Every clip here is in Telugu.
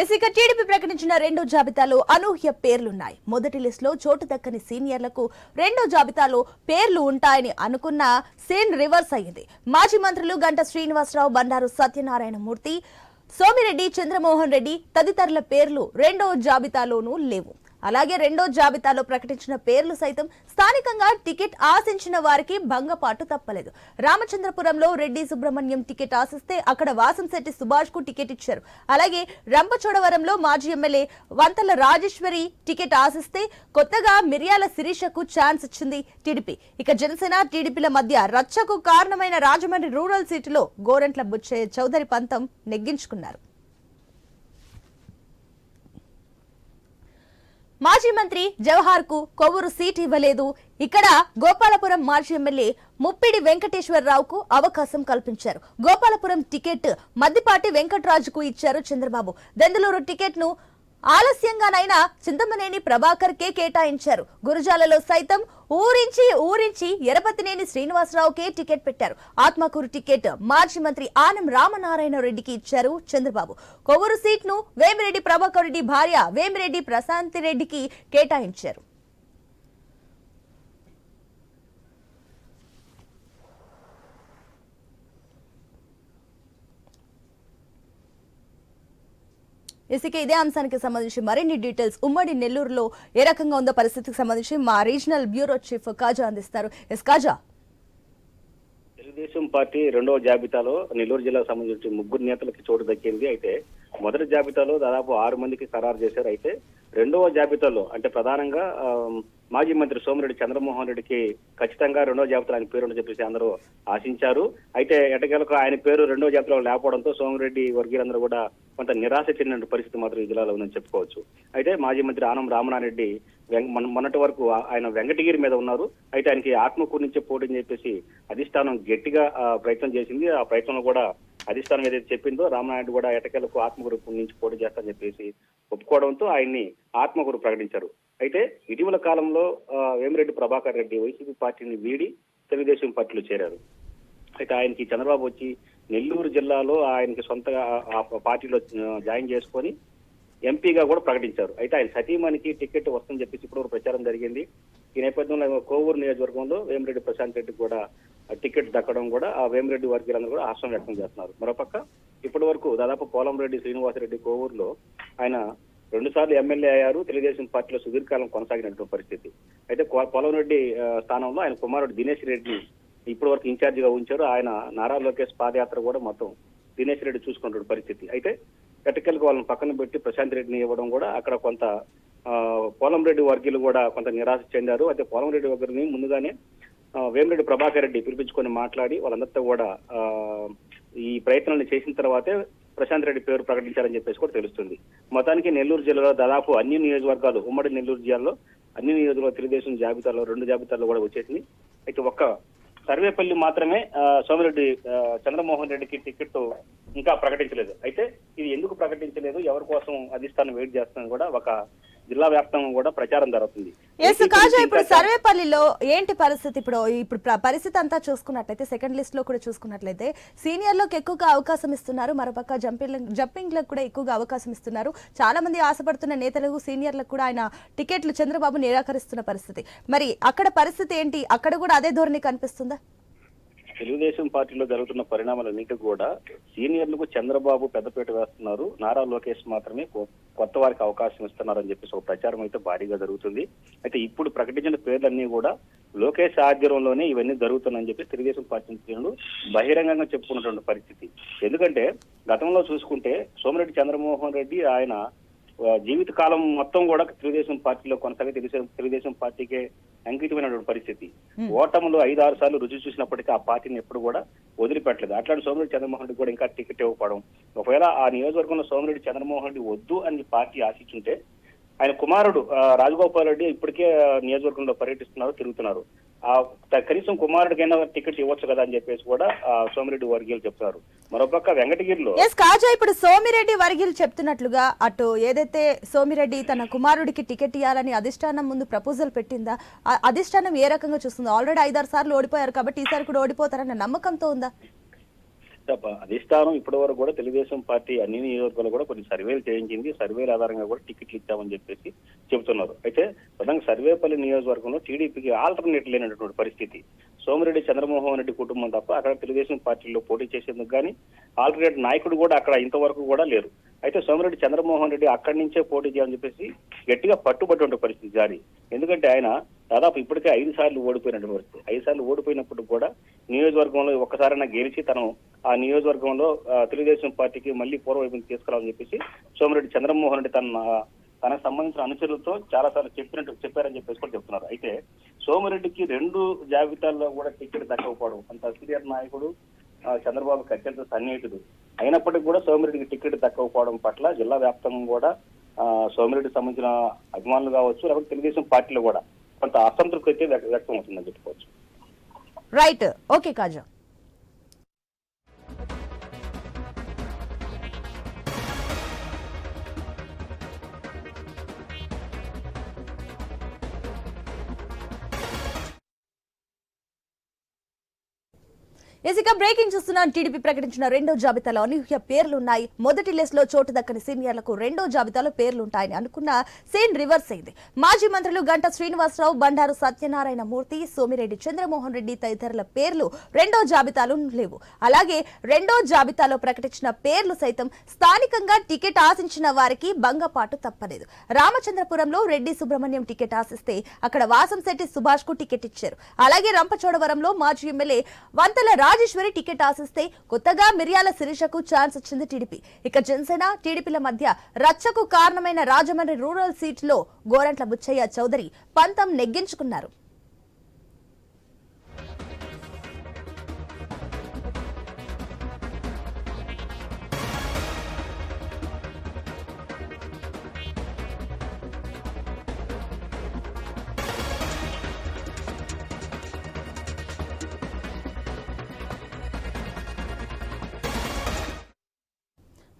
ఇక టీడీపీ ప్రకటించిన రెండో జాబితాలో అనూహ్య పేర్లున్నాయి. మొదటి లిస్టులో చోటు దక్కని సీనియర్లకు రెండో జాబితాలో పేర్లు ఉంటాయని అనుకున్న సీన్ రివర్స్ అయ్యింది. మాజీ మంత్రులు గంటా శ్రీనివాసరావు, బండారు సత్యనారాయణ మూర్తి, సోమిరెడ్డి, చంద్రమోహన్ రెడ్డి తదితరుల పేర్లు రెండో జాబితాలోనూ లేవు. అలాగే రెండో జాబితాలో ప్రకటించిన పేర్లు సైతం స్థానికంగా టికెట్ ఆశించిన వారికి భంగపాటు తప్పలేదు. రామచంద్రపురంలో రెడ్డి సుబ్రహ్మణ్యం టికెట్ ఆశిస్తే అక్కడ వాసంశెట్టి సుభాష్ కు టికెట్ ఇచ్చారు. అలాగే రంపచోడవరంలో మాజీ ఎమ్మెల్యే వంతల రాజేశ్వరి టికెట్ ఆశిస్తే కొత్తగా మిర్యాల శిరీషకు ఛాన్స్ ఇచ్చింది టీడీపీ. ఇక జనసేన, టీడీపీల మధ్య రచ్చకు కారణమైన రాజమండ్రి రూరల్ సీటులో గోరంట్ల బుచ్చయ్య చౌదరి పంతం నెగ్గించుకున్నారు. మాజీ మంత్రి జవహర్ కు కొవ్వూరు సీట్ ఇవ్వలేదు. ఇక్కడ గోపాలపురం మాజీ ఎమ్మెల్యే ముప్పిడి వెంకటేశ్వరరావుకు అవకాశం కల్పించారు. గోపాలపురం టికెట్ మద్దిపాటి వెంకటరాజుకు ఇచ్చారు చంద్రబాబు. దెందులూరు టికెట్ ను ఆలస్యంగానైనా చింతమనేని ప్రభాకర్ కే కేటాయించారు. గురజాలలో సైతం ఊరించి ఎరపతినేని శ్రీనివాసరావుకే టికెట్ పెట్టారు. ఆత్మకూరు టికెట్ మాజీ మంత్రి ఆనం రామనారాయణ రెడ్డికి ఇచ్చారు చంద్రబాబు. కొవ్వూరు సీట్ ను వేమిరెడ్డి ప్రభాకర్ రెడ్డి భార్య వేమిరెడ్డి ప్రశాంతి రెడ్డికి కేటాయించారు. ఇదే అంశానికి సంబంధించి మరిన్ని డీటెయిల్స్ ఉమ్మడి నెల్లూరులో ఏ రకంగా ఉందో పరిస్థితికి సంబంధించి మా రీజనల్ బ్యూరో చీఫ్ కాజా అందిస్తారు. కాజా, తెలుగుదేశం పార్టీ రెండవ జాబితాలో నెల్లూరు జిల్లాకు సంబంధించి 3 నేతలకి చోటు దక్కింది. అయితే మొదటి జాబితాలో దాదాపు 6 మందికి ఖరారు చేశారు. అయితే రెండవ జాబితాలో అంటే ప్రధానంగా మాజీ మంత్రి సోమిరెడ్డి చంద్రమోహన్ రెడ్డికి ఖచ్చితంగా రెండవ జాబితాలో ఆయన పేరు చెప్పేసి అందరూ ఆశించారు. అయితే ఎటకేలకు ఆయన పేరు రెండవ జాబితాలో లేకపోవడంతో సోమిరెడ్డి వర్గీయులందరూ కూడా కొంత నిరాశ చెందిన పరిస్థితి మాత్రం ఈ జిల్లాలో ఉందని చెప్పుకోవచ్చు. అయితే మాజీ మంత్రి ఆనం రామనారెడ్డి మొన్నటి వరకు ఆయన వెంకటగిరి మీద ఉన్నారు. అయితే ఆయనకి ఆత్మకూరు నుంచే పోటీ అని చెప్పేసి అధిష్టానం గట్టిగా ప్రయత్నం చేసింది. ఆ ప్రయత్నంలో కూడా అధిష్టానం ఏదైతే చెప్పిందో రామనాయుడు కూడా ఎటకేలకు ఆత్మకూరు నుంచి పోటీ చేస్తానని చెప్పేసి ఒప్పుకోవడంతో ఆయన్ని ఆత్మకూరు ప్రకటించారు. అయితే ఇటీవల కాలంలో వేమిరెడ్డి ప్రభాకర్ రెడ్డి వైసీపీ పార్టీని వీడి తెలుగుదేశం పార్టీలో చేరారు. అయితే ఆయనకి చంద్రబాబు వచ్చి నెల్లూరు జిల్లాలో ఆయనకి సొంతగా ఆ పార్టీలో జాయిన్ చేసుకొని ఎంపీగా కూడా ప్రకటించారు. అయితే ఆయన సతీమణికి టికెట్ వస్తుందని చెప్పేసి ఇప్పుడు ప్రచారం జరిగింది. ఈ నేపథ్యంలో కోవూరు నియోజకవర్గంలో వేమిరెడ్డి ప్రశాంత్ రెడ్డికి కూడా టికెట్ దక్కడం కూడా ఆ వేమిరెడ్డి వర్గీయులందరూ కూడా హర్షం వ్యక్తం చేస్తున్నారు. మరోపక్క ఇప్పటి వరకు దాదాపు పోలంరెడ్డి శ్రీనివాసరెడ్డి కోవూరులో ఆయన 2 సార్లు ఎమ్మెల్యే అయ్యారు. తెలుగుదేశం పార్టీలో సుదీర్ఘకాలం కొనసాగినటువంటి పరిస్థితి. అయితే పోలంరెడ్డి స్థానంలో ఆయన కుమారుడు దినేష్ రెడ్డి ఇప్పటి వరకు ఇన్ఛార్జ్ గా ఉంచారు. ఆయన నారా లోకేష్ పాదయాత్ర కూడా మొత్తం దినేష్ రెడ్డి చూసుకున్నటువంటి పరిస్థితి. అయితే ఎటకెళ్ళకి వాళ్ళని పక్కన పెట్టి ప్రశాంత్ రెడ్డిని ఇవ్వడం కూడా అక్కడ కొంత పోలంరెడ్డి వర్గీయులు కూడా కొంత నిరాశ చెందారు. అయితే పోలంరెడ్డి వర్గీయులని ముందుగానే వేమిరెడ్డి ప్రభాకర్ రెడ్డి పిలిపించుకొని మాట్లాడి వాళ్ళందరితో కూడా ఈ ప్రయత్నాన్ని చేసిన తర్వాతే ప్రశాంత్ రెడ్డి పేరు ప్రకటించారని చెప్పేసి కూడా తెలుస్తుంది. మొత్తానికి నెల్లూరు జిల్లాలో దాదాపు అన్ని నియోజకవర్గాలు ఉమ్మడి నెల్లూరు జిల్లాలో అన్ని నియోజకవర్గాలు తెలుగుదేశం జాబితాలో 2 జాబితాల్లో కూడా వచ్చేసింది. అయితే ఒక్క సర్వేపల్లి మాత్రమే సోమిరెడ్డి చంద్రమోహన్ రెడ్డికి టికెట్ ఇంకా ప్రకటించలేదు. అయితే ఇది ఎందుకు ప్రకటించలేదు, ఎవరి కోసం అధిష్టానం వెయిట్ చేస్తుందని కూడా ఒక జిల్లా వ్యాప్తంగా కూడా ప్రచారం జరుగుతుంది. ఇప్పుడు సర్వేపల్లిలో ఏంటి పరిస్థితి? ఇప్పుడు పరిస్థితి అంతా చూసుకున్నట్లయితే సెకండ్ లిస్ట్ లో కూడా చూసుకున్నట్లయితే సీనియర్లకు ఎక్కువగా అవకాశం ఇస్తున్నారు. మరోపక్క జంపింగ్ లకు కూడా ఎక్కువగా అవకాశం ఇస్తున్నారు. చాలా మంది ఆశపడుతున్న నేతలకు, సీనియర్లకు కూడా ఆయన టికెట్లు చంద్రబాబు నిరాకరిస్తున్న పరిస్థితి. మరి అక్కడ పరిస్థితి ఏంటి? అక్కడ కూడా అదే ధోరణి కనిపిస్తుందా? తెలుగుదేశం పార్టీలో జరుగుతున్న పరిణామాలన్నింటి కూడా సీనియర్లకు చంద్రబాబు పెద్దపీట వేస్తున్నారు. నారా లోకేష్ మాత్రమే కొత్త వారికి అవకాశం ఇస్తున్నారని చెప్పేసి ఒక ప్రచారం అయితే భారీగా జరుగుతుంది. అయితే ఇప్పుడు ప్రకటించిన పేర్లన్నీ కూడా లోకేష్ ఆధ్వర్యంలోనే ఇవన్నీ జరుగుతున్నాయని చెప్పి తెలుగుదేశం పార్టీ శ్రేణులు బహిరంగంగా చెప్పుకున్నటువంటి పరిస్థితి. ఎందుకంటే గతంలో చూసుకుంటే సోమిరెడ్డి చంద్రమోహన్ రెడ్డి ఆయన జీవిత కాలం మొత్తం కూడా తెలుగుదేశం పార్టీలో కొనసాగి తెలుగుదేశం పార్టీకే అంకితమైనటువంటి పరిస్థితి. ఓటములు 5-6 సార్లు రుచి చూసినప్పటికీ ఆ పార్టీని ఎప్పుడు కూడా వదిలిపెట్టలేదు. అట్లాంటి సోమిరెడ్డి చంద్రమోహన్ రెడ్డి కూడా ఇంకా టికెట్ ఇవ్వకపోవడం, ఒకవేళ ఆ నియోజకవర్గంలో సోమిరెడ్డి చంద్రమోహన్ రెడ్డి వద్దు అని పార్టీ ఆశించుంటే ఆయన కుమారుడు రాజగోపాల్ రెడ్డి ఇప్పటికే నియోజకవర్గంలో పర్యటిస్తున్నారు, తిరుగుతున్నారు. కనీసం కుమారుడికైనా టికెట్ ఇవ్వచ్చు కదా అని చెప్పేసి కూడా సోమిరెడ్డి వర్గీయులు చెప్తున్నారు. మరోపక్క వెంకటగిరిలో కాజా ఇప్పుడు సోమిరెడ్డి వర్గీయులు చెప్తున్నట్లుగా అటు ఏదైతే సోమిరెడ్డి తన కుమారుడికి టికెట్ ఇవ్వాలని అధిష్టానం ముందు ప్రపోజల్ పెట్టిందా, అధిష్టానం ఏ రకంగా చూస్తుందో? ఆల్రెడీ 5-6 సార్లు ఓడిపోయారు కాబట్టి ఈసారి కూడా ఓడిపోతారన్న నమ్మకంతో ఉందా? అధిష్టానం ఇప్పటి వరకు కూడా తెలుగుదేశం పార్టీ అన్ని నియోజకవర్గాలు కూడా కొన్ని సర్వేలు చేయించింది. సర్వేల ఆధారంగా కూడా టికెట్లు ఇచ్చామని చెప్పేసి చెబుతున్నారు. అయితే ప్రధానంగా సర్వేపల్లి నియోజకవర్గంలో టీడీపీకి ఆల్టర్నేట్ లేనటువంటి పరిస్థితి. సోమిరెడ్డి చంద్రమోహన్ రెడ్డి కుటుంబం తప్ప అక్కడ తెలుగుదేశం పార్టీలో పోటీ చేసేందుకు కానీ ఆల్టర్నేట్ నాయకుడు కూడా అక్కడ ఇంతవరకు కూడా లేరు. అయితే సోమిరెడ్డి చంద్రమోహన్ రెడ్డి అక్కడి నుంచే పోటీ చేయాలని చెప్పేసి గట్టిగా పట్టుబట్టి పరిస్థితి జారీ. ఎందుకంటే ఆయన దాదాపు ఇప్పటికే 5 సార్లు ఓడిపోయినటువంటి పరిస్థితి. 5 సార్లు ఓడిపోయినప్పుడు కూడా నియోజకవర్గంలో ఒక్కసారైనా గెలిచి తను ఆ నియోజకవర్గంలో తెలుగుదేశం పార్టీకి మళ్ళీ పూర్వవైపుకి తీసుకురావాలని చెప్పేసి సోమిరెడ్డి చంద్రమోహన్ రెడ్డి తనకు సంబంధించిన అనుచరులతో చాలా సార్లు చెప్పారని చెప్పేసి కూడా చెప్తున్నారు. అయితే సోమిరెడ్డికి 2 జాబితాల్లో కూడా టికెట్ దక్కకపోవడం, అంత సీనియర్ నాయకుడు, చంద్రబాబుకి అత్యంత సన్నిహితుడు అయినప్పటికీ కూడా సోమిరెడ్డికి టికెట్ దక్కకపోవడం పట్ల జిల్లా వ్యాప్తంగా కూడా సోమిరెడ్డికి సంబంధించిన అభిమానులు కావచ్చు, లేకపోతే తెలుగుదేశం పార్టీలో కూడా కొంత అసంతృప్తి అయితే వ్యక్తం అవుతుందని చెప్పుకోవచ్చు. రైట్, ఓకే కాజా. ఇక బ్రేకింగ్ చూస్తున్నాం. టీడీపీ ప్రకటించిన 2వ జాబితాలో అనూహ్య పేర్లున్నాయి. మొదటి లిస్ట్ లో చోటు దక్కని సీనియర్లకు 2వ జాబితాలో పేర్లుంటాయని అనుకున్న సీన్ రివర్స్ అయింది. మాజీ మంత్రులు గంటా శ్రీనివాసరావు, బండారు సత్యనారాయణ మూర్తి, సోమిరెడ్డి చంద్రమోహన్ రెడ్డి తదితరుల పేర్లు 2వ జాబితాలో లేవు. అలాగే 2వ జాబితాలో ప్రకటించిన పేర్లు సైతం స్థానికంగా టికెట్ ఆశించిన వారికి భంగపాటు తప్పలేదు. రామచంద్రపురంలో రెడ్డి సుబ్రహ్మణ్యం టికెట్ ఆశిస్తే అక్కడ వాసంశెట్టి సుభాష్ కు టికెట్ ఇచ్చారు. అలాగే రంపచోడవరంలో మాజీ ఎమ్మెల్యే వంతల రాజేశ్వరి టికెట్ ఆశిస్తే కొత్తగా మిర్యాల శిరీషకు ఛాన్స్ ఇచ్చింది టీడీపీ. ఇక జనసేన టీడీపీల మధ్య రచ్చకు కారణమైన రాజమండ్రి రూరల్ సీట్లో గోరంట్ల బుచ్చయ్య చౌదరి పంతం నెగ్గించుకున్నారు.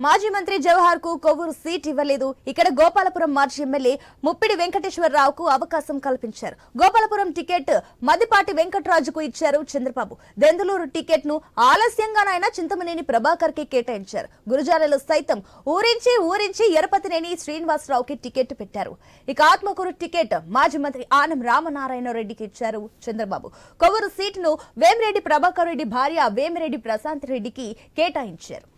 మాజీ మంత్రి జవహర్ కు కొవ్వూరు సీట్ ఇవ్వలేదు. ఇక్కడ గోపాలపురం మాజీ ఎమ్మెల్యే ముప్పిడి వెంకటేశ్వరరావుకు అవకాశం కల్పించారు. గోపాలపురం టికెట్ మదిపాటి వెంకటరాజుకు ఇచ్చారు చంద్రబాబు. దెందులూరు టికెట్ ను ఆలస్యంగానైనా చింతమనేని ప్రభాకర్ కి కేటాయించారు. గురుజాలలో సైతం ఊరించి ఎరపతినేని శ్రీనివాసరావుకి టికెట్ పెట్టారు. ఇక ఆత్మకూరు టికెట్ మాజీ మంత్రి ఆనం రామనారాయణ రెడ్డికి ఇచ్చారు చంద్రబాబు. కొవ్వూరు సీటును వేమిరెడ్డి ప్రభాకర్ రెడ్డి భార్య వేమిరెడ్డి ప్రశాంత్ రెడ్డికి కేటాయించారు.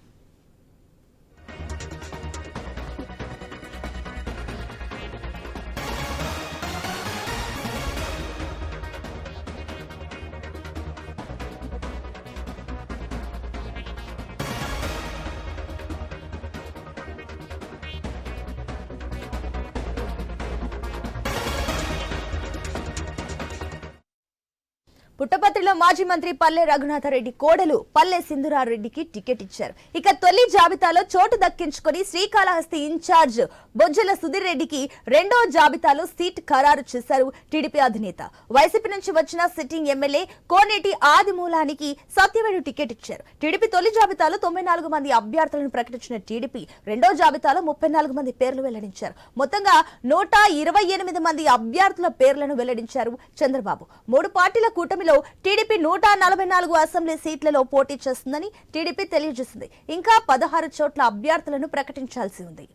పుట్టపత్రిలో మాజీ మంత్రి పల్లె రఘునాథరెడ్డి కోడలు పల్లె సింధురారెడ్డికి టికెట్ ఇచ్చారు. ఇక తొలి జాబితాలో చోటు దక్కించుకుని శ్రీకాళహస్తి ఇన్ఛార్జ్ బొజ్జల సుధీర్ రెడ్డికి 2వ జాబితాలో సీట్ ఖరారు చేశారు టీడీపీ అధినేత. వైసీపీ నుంచి వచ్చిన సిట్టింగ్ ఎమ్మెల్యే కోనేటి ఆదిమూలానికి సత్యవేడు టికెట్ ఇచ్చారు. టీడీపీ తొలి జాబితాలో 94 మంది అభ్యర్థులను ప్రకటించిన టీడీపీ 2వ జాబితాలో 34 మంది పేర్లు వెల్లడించారు. మొత్తంగా 128 మంది అభ్యర్థుల పేర్లను వెల్లడించారు చంద్రబాబు. 3 పార్టీల కూటమి టీడీపీ 144 అసెంబ్లీ సీట్లలో పోటీ చేస్తుందని టీడీపీ తెలియజేసింది. ఇంకా 16 చోట్ల అభ్యర్థులను ప్రకటించాల్సి ఉంది.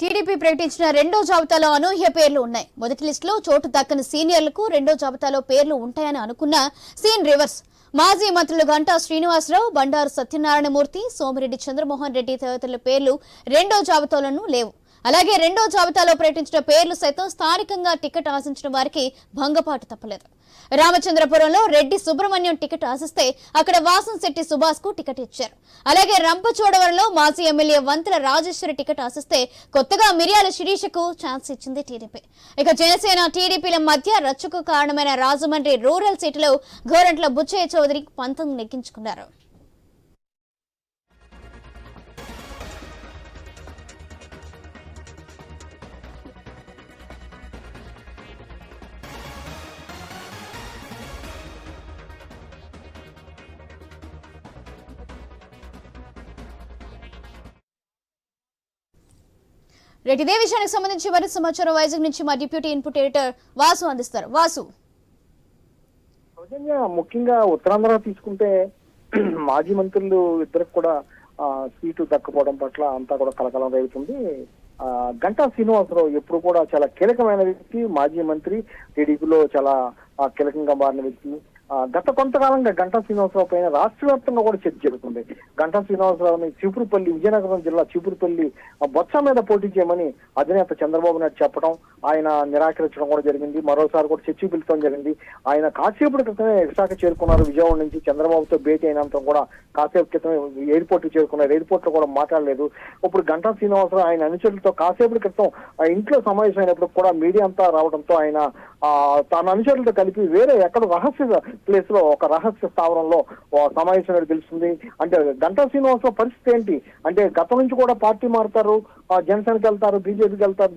టీడీపీ ప్రకటించిన రెండో జాబితాలో అనూహ్య పేర్లు ఉన్నాయి. మొదటి లిస్టులో చోటు దక్కని సీనియర్లకు రెండో జాబితాలో పేర్లు ఉంటాయని అనుకున్న సీన్ రివర్స్. మాజీ మంత్రులు గంటా శ్రీనివాసరావు, బండారు సత్యనారాయణమూర్తి, సోమిరెడ్డి చంద్రమోహన్ రెడ్డి తదితరుల పేర్లు రెండో జాబితాలోనూ లేవు. అలాగే రెండో జాబితాలో ప్రకటించిన పేర్లు సైతం స్థానికంగా టికెట్ ఆశించిన వారికి భంగపాటు తప్పలేదు. రామచంద్రపురంలో రెడ్డి సుబ్రహ్మణ్యం టికెట్ ఆశిస్తే అక్కడ వాసంశెట్టి సుభాష్ కు టికెట్ ఇచ్చారు. అలాగే రంపచోడవరంలో మాజీ ఎమ్మెల్యే వంతుల రాజేశ్వరి టికెట్ ఆశిస్తే కొత్తగా మిర్యాల శిరీషకు ఛాన్స్ ఇచ్చింది టీడీపీ. ఇక జనసేన టీడీపీల మధ్య రచ్చకు కారణమైన రాజమండ్రి రూరల్ సీటులో గోరంట్ల బుచ్చయ్య చౌదరి పంతం నెగ్గించుకున్నారు. రైట్, ఇదే విషయానికి సంబంధించి మరింత సమాచారం వైజాగ్ నుంచి మా డిప్యూటీ ఇన్పుట్ ఎడిటర్ వాసు అందిస్తారు. వాసు, ముఖ్యంగా ఉత్తరాంధ్ర తీసుకుంటే మాజీ మంత్రులు ఇద్దరికి కూడా సీటు దక్కపోవడం పట్ల అంతా కూడా కలకలం రేగుతుంది. గంటా శ్రీనివాసరావు ఎప్పుడు కూడా చాలా కీలకమైన వ్యక్తి, మాజీ మంత్రి, టీడీపీలో చాలా కీలకంగా మారిన వ్యక్తి. గత కొంతకాలంగా గంటా శ్రీనివాసరావు పైన రాష్ట్ర వ్యాప్తంగా కూడా చర్చ జరుగుతుంది. గంటా శ్రీనివాసరావుని చీపురుపల్లి, విజయనగరం జిల్లా చీపురుపల్లి బొత్స మీద పోటీ చేయమని అధినేత చంద్రబాబు నాయుడు చెప్పడం, ఆయన నిరాకరించడం కూడా జరిగింది. మరోసారి కూడా చర్చ పిలుచడం జరిగింది. ఆయన కాసేపటి క్రితమే విశాఖ చేరుకున్నారు. విజయవాడ నుంచి చంద్రబాబుతో భేటీ అయినంత కూడా కాసేపు క్రితమే ఎయిర్పోర్ట్ చేరుకున్నారు. ఎయిర్పోర్ట్ లో కూడా మాట్లాడలేదు. ఇప్పుడు గంటా శ్రీనివాసరావు ఆయన అనుచరులతో కాసేపటి క్రితం ఇంట్లో సమావేశం అయినప్పుడు కూడా మీడియా అంతా రావడంతో ఆయన తన అనుచరులతో కలిపి వేరే ఎక్కడ రహస్య ప్లేస్ లో ఒక రహస్య స్థావరంలో సమావేశం తెలుస్తుంది. అంటే గంటా శ్రీనివాసరావు పరిస్థితి ఏంటి అంటే గతం నుంచి కూడా పార్టీ మారుతారు, జనసేనకి వెళ్తారు, బీజేపీకి వెళ్తారు,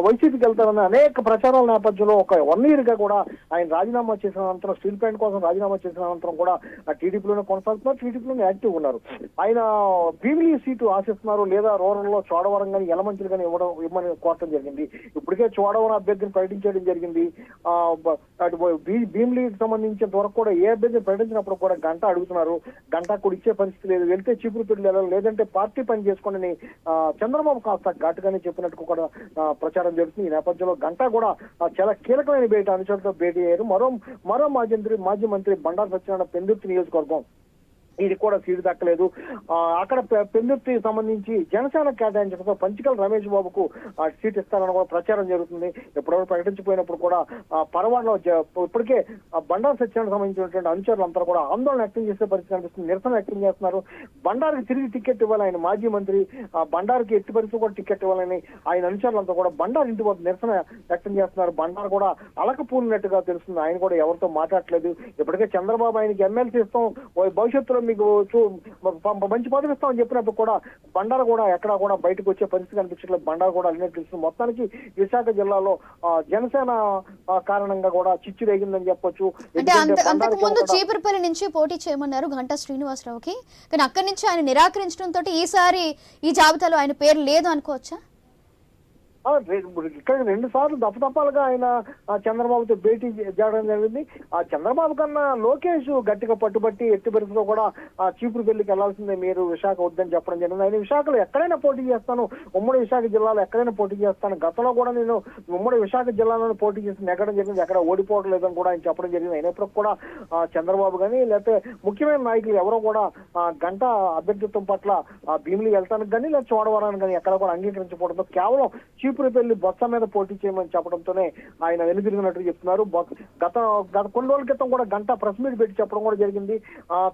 వైసీపీకి వెళ్తారు అనే అనేక ప్రచారాల నేపథ్యంలో ఒక 1 year గా కూడా ఆయన రాజీనామా చేసిన అనంతరం, స్టీల్ ప్లాంట్ కోసం రాజీనామా చేసిన అనంతరం కూడా టీడీపీలోనే కొనసాగుతున్నారు, టీడీపీలోనే యాక్టివ్ ఉన్నారు. ఆయన భీమిలీ సీటు ఆశిస్తున్నారు, లేదా రూరల్ లో చోడవరం కానీ యలమంచిలి కానీ ఇవ్వమని కోరటం జరిగింది. ఇప్పటికే చోడవరం అభ్యర్థిని ప్రకటించడం జరిగింది. అటు భీమిలీకి సంబంధించిన వరకు కూడా ఏ అభ్యర్థిని ప్రకటించినప్పుడు కూడా గంటా అడుగుతున్నారు. గంటా కూడా ఇచ్చే పరిస్థితి లేదు, వెళ్తే చీపురుపల్లి వెళ్ళాలి, లేదంటే పార్టీ పని చేసుకోండి చంద్రబాబు కాస్త ఘాటుగానే చెప్పినట్టు కూడా ప్రచారం జరుగుతుంది. ఈ నేపథ్యంలో గంటా కూడా చాలా కీలకమైన భేటీ అనుచరులతో భేటీ అయ్యారు. మరో మాజీ మంత్రి బండారు సత్యనారాయణ పెందుర్తి నియోజకవర్గం, ఇది కూడా సీటు దక్కలేదు. అక్కడ పెందుర్తికి సంబంధించి జనసేన కేటాయించడంతో పంచికల్ రమేష్ బాబుకు సీట్ ఇస్తారని కూడా ప్రచారం జరుగుతుంది. ఎప్పుడెప్పుడు ప్రకటించిపోయినప్పుడు కూడా పరవాడలో ఇప్పటికే బండారు సత్యానికి సంబంధించినటువంటి అనుచరులు అంతా కూడా ఆందోళన వ్యక్తం చేసే పరిస్థితి కనిపిస్తుంది, నిరసన వ్యక్తం చేస్తున్నారు. బండారుకి తిరిగి టికెట్ ఇవ్వాలి, ఆయన మాజీ మంత్రి, బండారుకి ఎట్టి పరిస్థితి కూడా టికెట్ ఇవ్వాలని ఆయన అనుచరులంతా కూడా బండారు ఇంటి వద్ద నిరసన వ్యక్తం చేస్తున్నారు. బండారు కూడా అలకపోలినట్టుగా తెలుస్తుంది, ఆయన కూడా ఎవరితో మాట్లాడలేదు. ఇప్పటికే చంద్రబాబు ఆయనకి ఎమ్మెల్సీ ఇస్తాం, భవిష్యత్తులో మీకు మంచి పదవి ఇస్తామని చెప్పినప్పుడు కూడా బండారు కూడా ఎక్కడా కూడా బయటకు వచ్చే పరిస్థితి కనిపించట్లేదు. బండారు కూడా అలినట్టు తెలుస్తుంది. మొత్తానికి విశాఖ జిల్లాలో జనసేన కారణంగా కూడా చిచ్చు రేగిందని చెప్పొచ్చు. అంటే అంతకు ముందు చీపురుపల్లి నుంచి పోటీ చేయమన్నారు గంటా శ్రీనివాసరావుకి, కానీ అక్కడి నుంచి ఆయన నిరాకరించడంతో ఈసారి ఈ జాబితాలో ఆయన పేరు లేదు అనుకోవచ్చా? ఇక్కడ 2 సార్లు దఫదఫాలుగా ఆయన చంద్రబాబుతో భేటీ చేయడం జరిగింది. ఆ చంద్రబాబు కన్నా లోకేష్ గట్టిగా పట్టుబట్టి ఎట్టి పరిస్థితిలో కూడా చీపురుపల్లికి వెళ్లాల్సిందే, మీరు విశాఖ వద్దని చెప్పడం జరిగింది. ఆయన విశాఖలో ఎక్కడైనా పోటీ చేస్తాను, ఉమ్మడి విశాఖ జిల్లాలో ఎక్కడైనా పోటీ చేస్తాను, గతంలో కూడా నేను ఉమ్మడి విశాఖ జిల్లాలోనే పోటీ చేసి నెగ్గడం జరిగింది, ఎక్కడ ఓడిపోవడం లేదని కూడా ఆయన చెప్పడం జరిగింది. అయినప్పటికీ కూడా చంద్రబాబు కానీ లేకపోతే ముఖ్యమైన నాయకులు ఎవరో కూడా గంటా అభ్యర్థిత్వం పట్ల భీమిలి వెళ్తానికి కానీ లేదా చోడవరానికి కానీ ఎక్కడ కూడా అంగీకరించకపోవడంతో కేవలం చీపురుపల్లి బొత్స మీద పోటీ చేయమని చెప్పడంతోనే ఆయన వెనుదిరిగినట్టు చెప్తున్నారు. గత కొన్ని రోజుల క్రితం కూడా గంటా ప్రెస్ మీట్ పెట్టి చెప్పడం కూడా జరిగింది,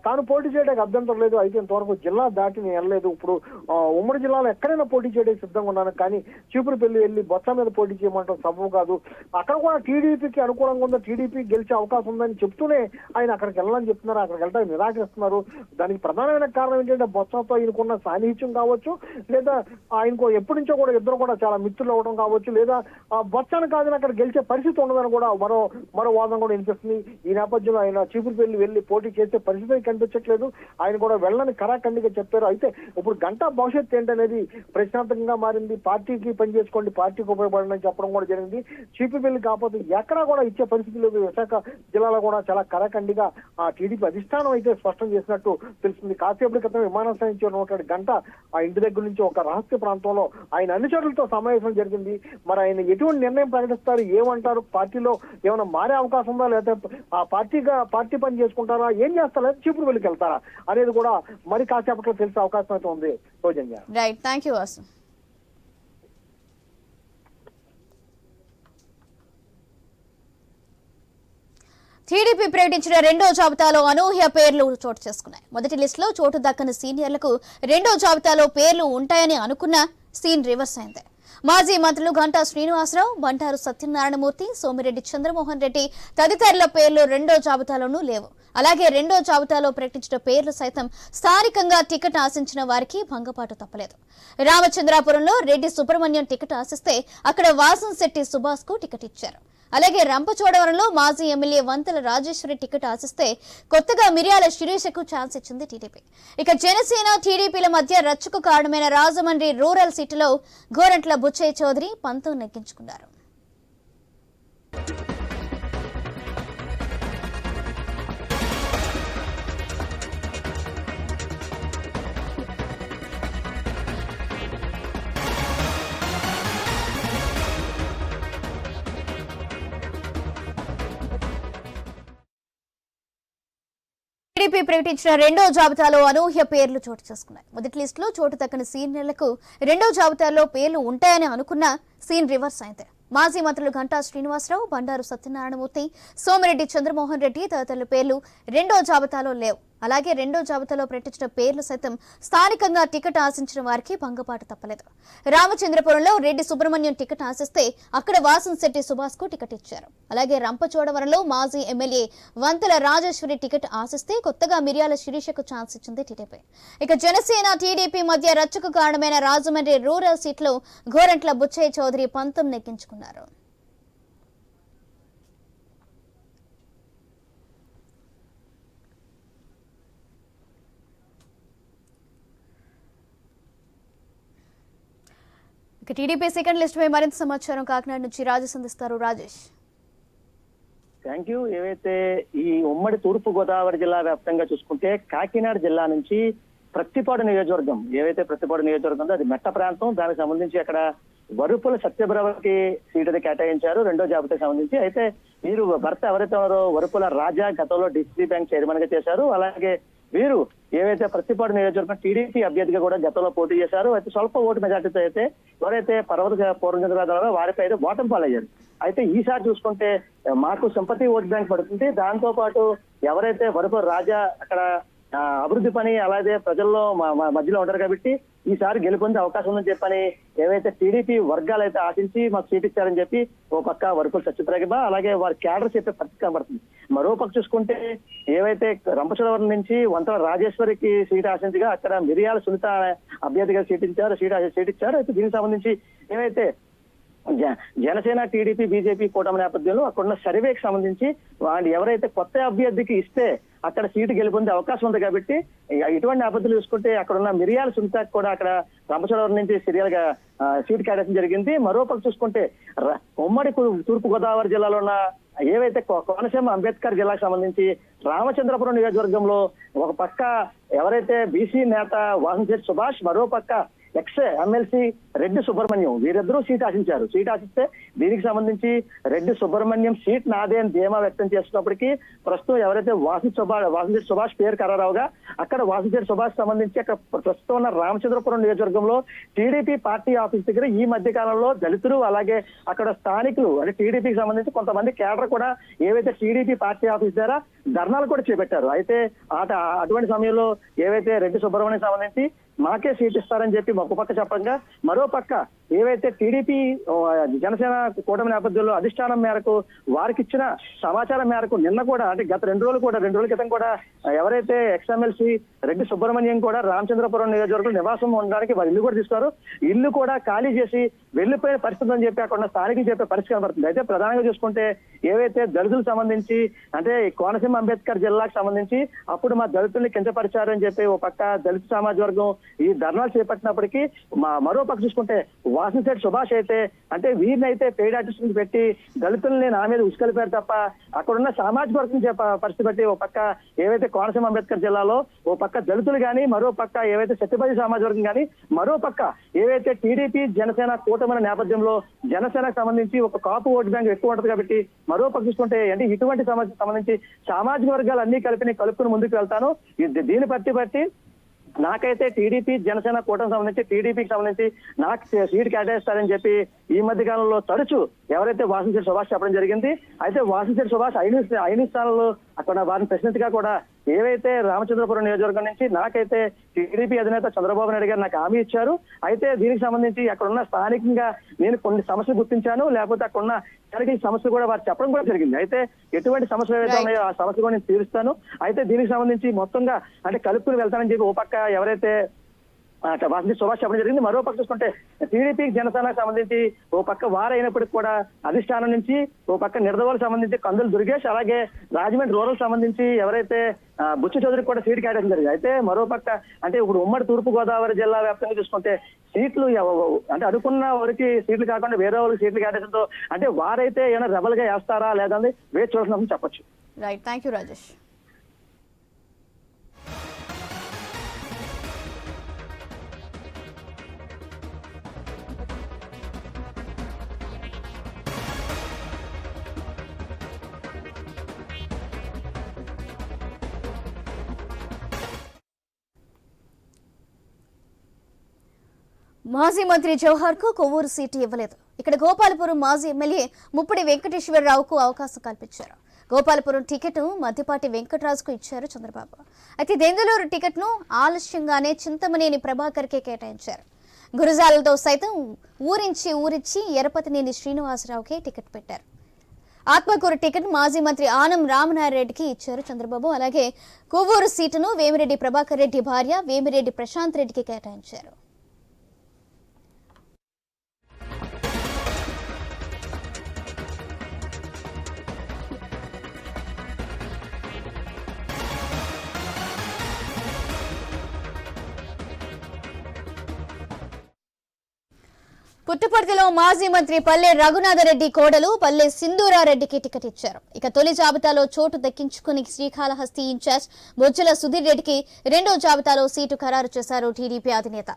తాను పోటీ చేయడానికి అభ్యంతరం లేదు, అయితే ఇంతవరకు జిల్లా దాటి నేను వెళ్ళలేదు, ఇప్పుడు ఉమ్మడి జిల్లాలో ఎక్కడైనా పోటీ చేయడానికి సిద్ధంగా ఉన్నాను, కానీ చీపురుపల్లి వెళ్ళి బొత్స మీద పోటీ చేయమంటాం సబబు కాదు, అక్కడ కూడా టీడీపీకి అనుకూలంగా ఉందో, టీడీపీ గెలిచే అవకాశం ఉందని చెప్తూనే ఆయన అక్కడికి వెళ్ళాలని చెప్తున్నారు. అక్కడికి వెళ్ళడానికి నిరాకరిస్తున్నారు. దానికి ప్రధానమైన కారణం ఏంటంటే బొత్సతో ఆయనకున్న సాన్నిహిత్యం కావచ్చు, లేదా ఆయనకు ఎప్పటి నుంచో కూడా ఇద్దరు కూడా చాలా మిత్రులు ఫీల్ అవ్వడం కావచ్చు, లేదా బొత్సాను కాదని అక్కడ గెలిచే పరిస్థితి ఉండదని కూడా మరో వాదన కూడా వినిపిస్తుంది. ఈ నేపథ్యంలో ఆయన చీపురుపల్లి వెళ్లి పోటీ చేసే పరిస్థితి కనిపించట్లేదు. ఆయన కూడా వెళ్ళని కరాఖండిగా చెప్పారు. అయితే ఇప్పుడు గంటా భవిష్యత్తు ఏంటనేది ప్రశ్నార్థకంగా మారింది. పార్టీకి పనిచేసుకోండి, పార్టీకి ఉపయోగపడండి అని చెప్పడం కూడా జరిగింది. చీపురుపల్లి కాకపోతే ఎక్కడా కూడా ఇచ్చే పరిస్థితులు విశాఖ జిల్లాలో కూడా చాలా కరాఖండిగా టీడీపీ అధిష్టానం అయితే స్పష్టం చేసినట్టు తెలుస్తుంది. కాసేపటి క్రితం విమానాశ్రయం నుంచి ఉన్నటువంటి గంట ఆ ఇంటి దగ్గర నుంచి ఒక రహస్య ప్రాంతంలో ఆయన అనుచరులతో సమావేశం జరిగింది. మరి ఆయన ఎటువంటి నిర్ణయం ప్రకటిస్తారు, ఏమంటారు, పార్టీలో ఏమైనా మారే అవకాశం ఉందా, లేకపోతే ఆ పార్టీ పని చేసుకుంటారా, ఏం చేస్తారా, లేదా చీపురుపల్లికి వెళ్తారా అనేది కూడా మరి కాసేపట్లో తెలిసే అవకాశం అయితే ఉంది. Soujanya. Right, thank you Vasu. TDP ప్రకటించిన రెండో జాబితాలో అనూహ్య పేర్లు చోటు చేసుకున్నాయి. మొదటి లిస్టులో చోటు దక్కని సీనియర్లకు రెండో జాబితాలో పేర్లు ఉంటాయని అనుకున్న సీన్ రివర్స్ అయింది. మాజీ మంత్రులు గంటా శ్రీనివాసరావు, బండారు సత్యనారాయణమూర్తి, సోమిరెడ్డి చంద్రమోహన్ రెడ్డి తదితరుల పేర్లు రెండో జాబితాలోనూ లేవు. అలాగే రెండో జాబితాలో ప్రకటించిన పేర్లు సైతం స్థానికంగా టికెట్ ఆశించిన వారికి భంగపాటు తప్పలేదు. రామచంద్రాపురంలో రెడ్డి సుబ్రహ్మణ్యం టికెట్ ఆశిస్తే అక్కడ వాసంశెట్టి సుభాష్ కు టికెట్ ఇచ్చారు. అలాగే రంపచోడవరంలో మాజీ ఎమ్మెల్యే వంతల రాజేశ్వరి టికెట్ ఆశిస్తే కొత్తగా మిర్యాల శిరీషకు ఛాన్స్ ఇచ్చింది టీడీపీ. ఇక జనసేన టీడీపీల మధ్య రచ్చకు కారణమైన రాజమండ్రి రూరల్ సీటులో గోరంట్ల బుచ్చయ్య చౌదరి పంతం నెగ్గించుకున్నారు. టీడీపీ ప్రకటించిన రెండో జాబితాలో అనూహ్య పేర్లు చోటు చేసుకున్నాయి. మొదటి లిస్టులో చోటు దక్కని సీనియర్లకు రెండో జాబితాలో పేర్లు ఉంటాయని అనుకున్న సీన్ రివర్స్ అయింది. మాజీ మంత్రులు గంటా శ్రీనివాసరావు, బండారు సత్యనారాయణమూర్తి, సోమిరెడ్డి చంద్రమోహన్ రెడ్డి తదితరుల పేర్లు రెండో జాబితాలో లేవు. అలాగే రెండో జాబితాలో ప్రకటించిన పేర్లు సైతం స్థానికంగా టికెట్ ఆశించిన వారికి భంగపాటు తప్పలేదు. రామచంద్రపురంలో రెడ్డి సుబ్రహ్మణ్యం టికెట్ ఆశిస్తే అక్కడ వాసంశెట్టి సుభాష్ కు టికెట్ ఇచ్చారు. అలాగే రంపచోడవరంలో మాజీ ఎమ్మెల్యే వంతల రాజేశ్వరి టికెట్ ఆశిస్తే కొత్తగా మిర్యాల శిరీషకు ఛాన్స్ ఇచ్చింది టీడీపీ. ఇక జనసేన టీడీపీ మధ్య రచ్చకు కారణమైన రాజమండ్రి రూరల్ సీట్లో గోరంట్ల బుచ్చయ్య చౌదరి పంతం నెగ్గించుకున్నారు. టీడీపీ సెకండ్ లిస్ట్ పై మరింత సమాచారం కాకినాడ నుంచి రాజేష్ అందిస్తారు. రాజేష్. Thank you. ఏవైతే ఈ ఉమ్మడి తూర్పు గోదావరి జిల్లా వ్యాప్తంగా చూసుకుంటే కాకినాడ జిల్లా నుంచి ప్రత్తిపాడు నియోజకవర్గం, ఏవైతే ప్రత్తిపాడు నియోజకవర్గం ఉందో అది మెట్ట ప్రాంతం. దానికి సంబంధించి అక్కడ వరుపుల సత్యభ్రవకి సీటుని కేటాయించారు రెండో జాబితాకి సంబంధించి. అయితే వీరు భర్త ఎవరైతే ఉన్నారో వరుపుల రాజా గతంలో డిసిసి బ్యాంక్ చైర్మన్ గా చేశారు. అలాగే వీరు ఏవైతే ప్రత్తిపాడు నియోజకవర్గం టీడీపీ అభ్యర్థిగా కూడా గతంలో పోటీ చేశారు. అయితే స్వల్ప ఓటు మెజార్టీతో అయితే ఎవరైతే పర్వత పూర్వచంద్రరావు వారిపై అయితే ఓటమి పాలయ్యారు. అయితే ఈసారి చూసుకుంటే మాకు సింపతి ఓట్ బ్యాంక్ పడుతుంది. దాంతో పాటు ఎవరైతే వరుపుల రాజా అక్కడ అభివృద్ధి పని అలాగే ప్రజల్లో మధ్యలో ఉంటారు కాబట్టి ఈసారి గెలుపొందే అవకాశం ఉందని చెప్పని ఏవైతే టీడీపీ వర్గాలు అయితే ఆశించి మాకు సీట్ ఇచ్చారని చెప్పి ఓ పక్క వరకుల సత్యప్రతిభ అలాగే వారి క్యాడర్ చెప్పే పరిస్థితి కనబడుతుంది. మరో పక్క చూసుకుంటే ఏవైతే రంపచోడవరం నుంచి వంతల రాజేశ్వరికి సీట్ ఆశించగా అక్కడ మిరియాల సునీత అభ్యర్థిగా సీట్ ఇచ్చారు. అయితే దీనికి సంబంధించి ఏవైతే జనసేన టీడీపీ బీజేపీ కూటమి నేపథ్యంలో అక్కడున్న సర్వేకి సంబంధించి వాళ్ళు ఎవరైతే కొత్త అభ్యర్థికి ఇస్తే అక్కడ సీటు గెలుపొందే అవకాశం ఉంది కాబట్టి ఇటువంటి నేపథ్యాలు చూసుకుంటే అక్కడ ఉన్న మిరియాల సునీతకు కూడా అక్కడ రంపచోడవరం నుంచి సీరియల్ గా సీట్ కేటాయించడం జరిగింది. మరోపక్క చూసుకుంటే ఉమ్మడి తూర్పు గోదావరి జిల్లాలో ఉన్న ఏవైతే కోనసీమ అంబేద్కర్ జిల్లాకు సంబంధించి రామచంద్రపురం నియోజకవర్గంలో ఒక పక్క ఎవరైతే బీసీ నేత వాసంశెట్టి సుభాష్, మరో పక్క ఎక్స్ ఎమ్మెల్సీ రెడ్డి సుబ్రహ్మణ్యం వీరిద్దరూ సీట్ ఆశించారు. సీట్ ఆశిస్తే దీనికి సంబంధించి రెడ్డి సుబ్రహ్మణ్యం సీట్ నాదే అని ధీమా వ్యక్తం చేస్తున్నప్పటికీ ప్రస్తుతం ఎవరైతే వాసంశెట్టి సుభాష్ పేరు ఖరారవగా అక్కడ వాసంశెట్టి సుభాష్ సంబంధించి అక్కడ ప్రస్తుతం ఉన్న రామచంద్రపురం నియోజకవర్గంలో టీడీపీ పార్టీ ఆఫీస్ దగ్గర ఈ మధ్య కాలంలో దళితులు అలాగే అక్కడ స్థానికులు అంటే టీడీపీకి సంబంధించి కొంతమంది కేడర్ కూడా ఏవైతే టీడీపీ పార్టీ ఆఫీస్ ద్వారా ధర్నాలు కూడా చేపట్టారు. అయితే అటువంటి సమయంలో ఏవైతే రెడ్డి సుబ్రహ్మణ్యం సంబంధించి మాకే సీట్ ఇస్తారని చెప్పి ఒక పక్క చెప్పంగా మరో పక్క ఏవైతే టీడీపీ జనసేన కూటమి నేపథ్యంలో అధిష్టానం మేరకు వారికి ఇచ్చిన సమాచారం మేరకు నిన్న కూడా అంటే గత 2 రోజుల క్రితం కూడా ఎవరైతే ఎక్స్ఎమ్మెల్సీ రెడ్డి సుబ్రహ్మణ్యం కూడా రామచంద్రపురం నియోజకవర్గంలో నివాసం ఉండడానికి వారి ఇల్లు కూడా తీసుకున్నారు. ఇల్లు కూడా ఖాళీ చేసి వెళ్లిపోయిన పరిస్థితి అని చెప్పి అక్కడ స్థానికులు చెప్పే పరిస్థితి కనబడుతుంది. అయితే ప్రధానంగా చూసుకుంటే ఏవైతే దళితులకు సంబంధించి అంటే కోనసీమ అంబేద్కర్ జిల్లాకు సంబంధించి అప్పుడు మా దళితుల్ని కించపరిచారు అని చెప్పి ఓ పక్క దళిత సమాజ వర్గం ఈ ధర్నాలు చేపట్టినప్పటికీ మరో పక్క చూసుకుంటే వాసంశెట్టి సుభాష్ అయితే అంటే వీరిని అయితే పెయిడ్ ఆర్టిస్ట్ పెట్టి దళితుల్ని నా మీద ఉసుకలిపారు తప్ప అక్కడున్న సామాజిక వర్గం పరిస్థితి బట్టి ఓ పక్క ఏవైతే కోనసీమ అంబేద్కర్ జిల్లాలో ఓ పక్క దళితులు గాని మరో పక్క ఏవైతే సత్యపతి సమాజ వర్గం గాని మరో పక్క ఏవైతే టీడీపీ జనసేన కూటమి నేపథ్యంలో జనసేనకు సంబంధించి ఒక కాపు ఓటు బ్యాంక్ ఎక్కువ ఉంటుంది కాబట్టి మరో పక్క చూసుకుంటే అంటే ఇటువంటి సంబంధించి సామాజిక వర్గాలు అన్ని కలుపుకుని ముందుకు వెళ్తాను. దీన్ని బట్టి నాకైతే టీడీపీ జనసేన కూటమి సంబంధించి టీడీపీకి సంబంధించి నాకు సీట్ కేటాయిస్తారని చెప్పి ఈ మధ్య కాలంలో తరచూ ఎవరైతే వాసంశెట్టి సుభాష్ చెప్పడం జరిగింది. అయితే వాసంశెట్టి సుభాష్ ఐదు స్థానాల్లో అక్కడ వారిని ప్రశ్నించగా కూడా ఏవైతే రామచంద్రపురం నియోజకవర్గం నుంచి నాకైతే టీడీపీ అధినేత చంద్రబాబు నాయుడు గారు నాకు హామీ ఇచ్చారు. అయితే దీనికి సంబంధించి అక్కడున్న స్థానికంగా నేను కొన్ని సమస్యలు గుర్తించాను, లేకపోతే అక్కడున్న ఈ సమస్యలు కూడా వారు చెప్పడం కూడా జరిగింది. అయితే ఎటువంటి సమస్యలు ఏవైతే ఉన్నాయో ఆ సమస్యలు కూడా నేను తీరుస్తాను. అయితే దీనికి సంబంధించి మొత్తంగా అంటే కలుపుకుని వెళ్తానని చెప్పి ఓ పక్క ఎవరైతే వాసంశెట్టి సుభాష్ చెప్పడం జరిగింది. మరో పక్క చూసుకుంటే టీడీపీ జనసేనకు సంబంధించి ఓ పక్క వారైనప్పటికీ కూడా అధిష్టానం నుంచి ఓ పక్క నిర్దవాలకు సంబంధించి కందులు దుర్గేష్ అలాగే రాజమండ్రి రూరల్ సంబంధించి ఎవరైతే బుచ్చు చౌదరికి కూడా సీటు కేటాయించడం జరిగింది. అయితే మరో పక్క అంటే ఇప్పుడు ఉమ్మడి తూర్పు గోదావరి జిల్లా వ్యాప్తంగా చూసుకుంటే సీట్లు అంటే అనుకున్న వారికి సీట్లు కాకుండా వేరే వాళ్ళకి సీట్లు కేటాయించడంతో అంటే వారైతే ఏమైనా రెబల్ గా వేస్తారా లేదా అని వేచి చూడాల్సిన చెప్పొచ్చు. Right, thank you Rajesh. మాజీ మంత్రి జవహర్ కు కొవ్వూరు సీటు ఇవ్వలేదు. ఇక్కడ గోపాలపురం మాజీ ఎమ్మెల్యే ముప్పిడి వెంకటేశ్వరరావుకు అవకాశం కల్పించారు. గోపాలపురం టికెట్ మద్దిపాటి వెంకటరాజుకు ఇచ్చారు చంద్రబాబు. అయితే దెందులూరు టికెట్ ను ఆలస్యంగానే చింతమనేని ప్రభాకర్కే కేటాయించారు. గురజాలతో సైతం ఊరించి ఎరపతినేని శ్రీనివాసరావుకే టికెట్ పెట్టారు. ఆత్మకూరు టికెట్ మాజీ మంత్రి ఆనం రామనారాయణరెడ్డికి ఇచ్చారు చంద్రబాబు. అలాగే కొవ్వూరు సీటును వేమిరెడ్డి ప్రభాకర్ రెడ్డి భార్య వేమిరెడ్డి ప్రశాంత్ రెడ్డికి కేటాయించారు. పుట్టపర్తిలో మాజీ మంత్రి పల్లె రఘునాథరెడ్డి కోడలు పల్లె సింధూరారెడ్డికి టికెట్ ఇచ్చారు. ఇక తొలి జాబితాలో చోటు దక్కించుకుని శ్రీకాళహస్తి ఇన్ఛార్జ్ బొజ్జల సుధీర్ రెడ్డికి రెండో జాబితాలో సీటు ఖరారు చేశారు టీడీపీ అధినేత.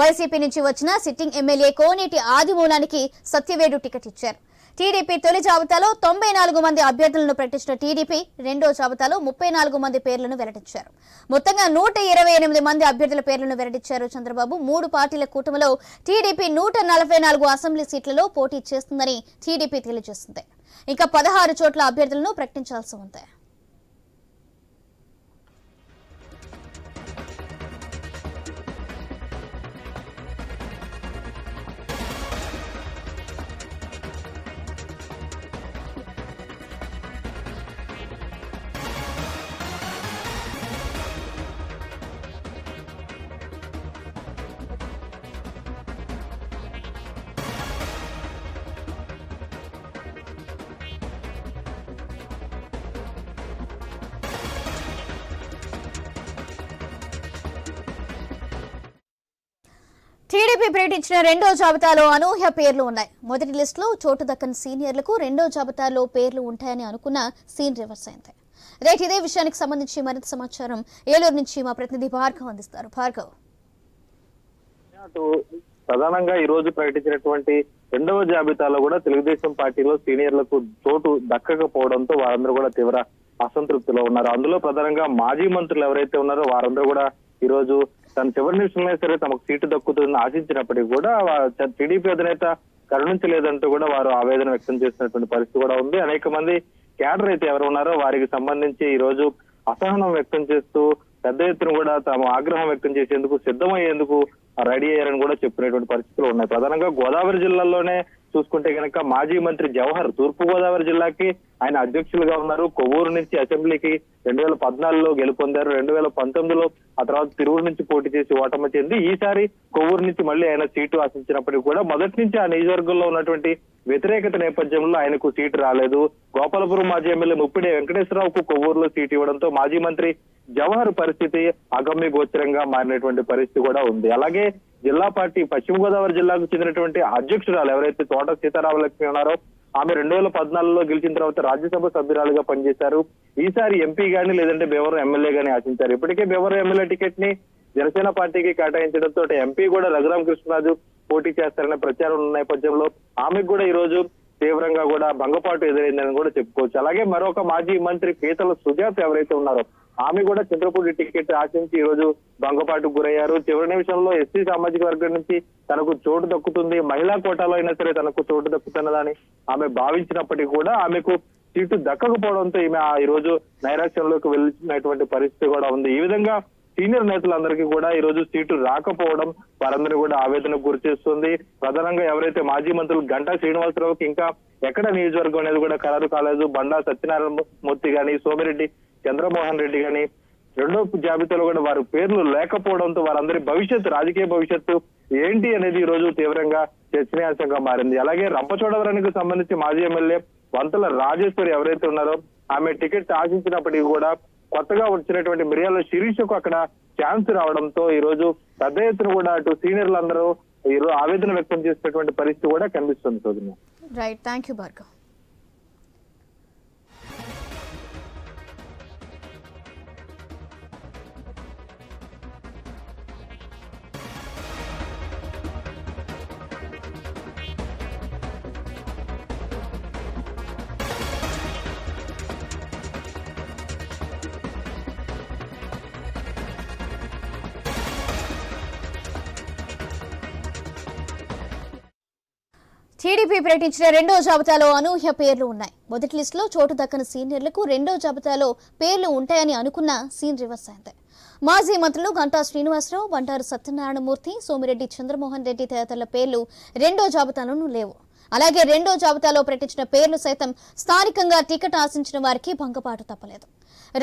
వైసీపీ నుంచి వచ్చిన సిట్టింగ్ ఎమ్మెల్యే కోనేటి ఆదిమూలానికి సత్యవేడు టికెట్ ఇచ్చారు. టీడీపీ తొలి జాబితాలో 94 మంది అభ్యర్థులను ప్రకటించిన టీడీపీ రెండో జాబితాలో 34 మంది పేర్లను వెల్లడించారు. మొత్తంగా 128 మంది అభ్యర్థుల పేర్లను వెల్లడించారు చంద్రబాబు. 3 పార్టీల కూటమిలో టీడీపీ 144 అసెంబ్లీ సీట్లలో పోటీ చేస్తుందని టీడీపీ తెలియజేస్తుంది. ఇంకా 16 చోట్ల అభ్యర్థులను ప్రకటించాల్సి ఉంది. టీడీపీ ప్రకటించిన రెండో జాబితాలో అనూహ్య పేర్లు ఉన్నాయి. మొదటి లిస్టులో చోటు దక్కని సీనియర్లకు రెండో జాబితాలో పేర్లు ఉంటాయని అనుకున్న సీన్ రివర్స్ అయింది. రైట్, ఇదే విషయానికి సంబంధించి మరింత సమాచారం ఏలూరు నుంచి మా ప్రతినిధి భార్గవ్ అందిస్తారు. భార్గవ్, ప్రధానంగా ఈ రోజు ప్రకటించినటువంటి రెండవ జాబితాలో కూడా తెలుగుదేశం పార్టీలో సీనియర్లకు చోటు దక్కకపోవడంతో వారందరూ కూడా తీవ్ర అసంతృప్తిలో ఉన్నారు. అందులో ప్రధానంగా మాజీ మంత్రులు ఎవరైతే ఉన్నారో వారందరూ కూడా ఈ రోజు తన చివరి నిమిషంలో సరే తమకు సీటు దక్కుతుందని ఆశించినప్పటికీ కూడా టీడీపీ అధినేత కరుణించలేదంటూ కూడా వారు ఆవేదన వ్యక్తం చేసినటువంటి పరిస్థితి కూడా ఉంది. అనేక మంది క్యాడర్ అయితే ఎవరు ఉన్నారో వారికి సంబంధించి ఈ రోజు అసహనం వ్యక్తం చేస్తూ పెద్ద ఎత్తున కూడా తమ ఆగ్రహం వ్యక్తం చేసేందుకు సిద్ధమయ్యేందుకు రెడీ అయ్యారని కూడా చెప్పుకునేటువంటి పరిస్థితులు ఉన్నాయి. ప్రధానంగా గోదావరి జిల్లాలోనే చూసుకుంటే కనుక మాజీ మంత్రి జవహర్ తూర్పు గోదావరి జిల్లాకి ఆయన అధ్యక్షులుగా ఉన్నారు. కొవ్వూరు నుంచి అసెంబ్లీకి 2014లో గెలుపొందారు. 2019లో ఆ తర్వాత తిరువురు నుంచి పోటీ చేసి ఓటమి చెంది ఈసారి కొవ్వూరు నుంచి మళ్ళీ ఆయన సీటు ఆశించినప్పటికీ కూడా మొదటి నుంచి ఆ నియోజకవర్గంలో ఉన్నటువంటి వ్యతిరేకత నేపథ్యంలో ఆయనకు సీటు రాలేదు. గోపాలపురం మాజీ ఎమ్మెల్యే ముప్పిడి వెంకటేశ్వరరావుకు కొవ్వూరులో సీటు ఇవ్వడంతో మాజీ మంత్రి జవహర్ పరిస్థితి అగమ్య గోచరంగా మారినటువంటి పరిస్థితి కూడా ఉంది. అలాగే జిల్లా పార్టీ పశ్చిమ గోదావరి జిల్లాకు చెందినటువంటి అధ్యక్షురాలు ఎవరైతే తోట సీతారామలక్ష్మి ఉన్నారో ఆమె 2014లో గెలిచిన తర్వాత రాజ్యసభ సభ్యురాలుగా పనిచేశారు. ఈసారి ఎంపీ గానీ లేదంటే భీమవరం ఎమ్మెల్యే గానీ ఆశించారు. ఇప్పటికే భీమవరం ఎమ్మెల్యే టికెట్ ని జనసేన పార్టీకి కేటాయించడంతో ఎంపీ కూడా రఘురామ కృష్ణరాజు పోటీ చేస్తారనే ప్రచారం ఉన్న నేపథ్యంలో ఆమెకు కూడా ఈ రోజు తీవ్రంగా కూడా భంగపాటు ఎదురైందని కూడా చెప్పుకోవచ్చు. అలాగే మరొక మాజీ మంత్రి పీతల సుజాత ఎవరైతే ఉన్నారో ఆమె కూడా చంద్రపూడి టికెట్ ఆశించి ఈ రోజు భంగపాటుకు గురయ్యారు. చివరి నిమిషంలో ఎస్సీ సామాజిక వర్గం నుంచి తనకు చోటు దక్కుతుంది, మహిళా కోటాలో అయినా సరే తనకు చోటు దక్కుతున్నదని ఆమె భావించినప్పటికీ కూడా ఆమెకు సీటు దక్కకపోవడంతో ఈమె ఈ రోజు నైరాశ్యంలోకి వెళ్ళినటువంటి పరిస్థితి కూడా ఉంది. ఈ విధంగా సీనియర్ నేతలందరికీ కూడా ఈ రోజు సీటు రాకపోవడం వారందరినీ కూడా ఆవేదనకు గురి చేస్తుంది. ప్రధానంగా ఎవరైతే మాజీ మంత్రులు గంటా శ్రీనివాసరావుకి ఇంకా ఎక్కడ నియోజకవర్గం అనేది కూడా ఖరారు కాలేదు. బండా సత్యనారాయణ మూర్తి గాని, సోమిరెడ్డి చంద్రమోహన్ రెడ్డి గాని రెండో జాబితాలో కూడా వారి పేర్లు లేకపోవడంతో వారందరి భవిష్యత్తు, రాజకీయ భవిష్యత్తు ఏంటి అనేది ఈ రోజు తీవ్రంగా చర్చనీయాంశంగా మారింది. అలాగే రంపచోడవరానికి సంబంధించి మాజీ ఎమ్మెల్యే వంతల రాజేశ్వరి ఎవరైతే ఉన్నారో ఆమె టికెట్ ఆశించినప్పటికీ కూడా కొత్తగా వచ్చినటువంటి మిర్యాల శిరీషకు అక్కడ ఛాన్స్ రావడంతో ఈ రోజు పెద్ద ఎత్తున కూడా అటు సీనియర్లందరూ ఈ రోజు ఆవేదన వ్యక్తం చేసినటువంటి పరిస్థితి కూడా కనిపిస్తుంది. సోదరు right, thank you Bhargav. TDP ప్రకటించిన రెండో జాబితాలో అనూహ్య పేర్లు ఉన్నాయి. మొదటి లిస్టులో చోటు దక్కని సీనియర్లకు రెండో జాబితాలో పేర్లు ఉంటాయని అనుకున్న సీన్ రివర్స్ అయింది. మాజీ మంత్రులు గంటా శ్రీనివాసరావు, బండారు సత్యనారాయణమూర్తి, సోమిరెడ్డి చంద్రమోహన్ రెడ్డి తదితరుల పేర్లు రెండో జాబితాలోనూ లేవు. అలాగే రెండో జాబితాలో ప్రకటించిన పేర్లు సైతం స్థానికంగా టికెట్ ఆశించిన వారికి భంగపాటు తప్పలేదు.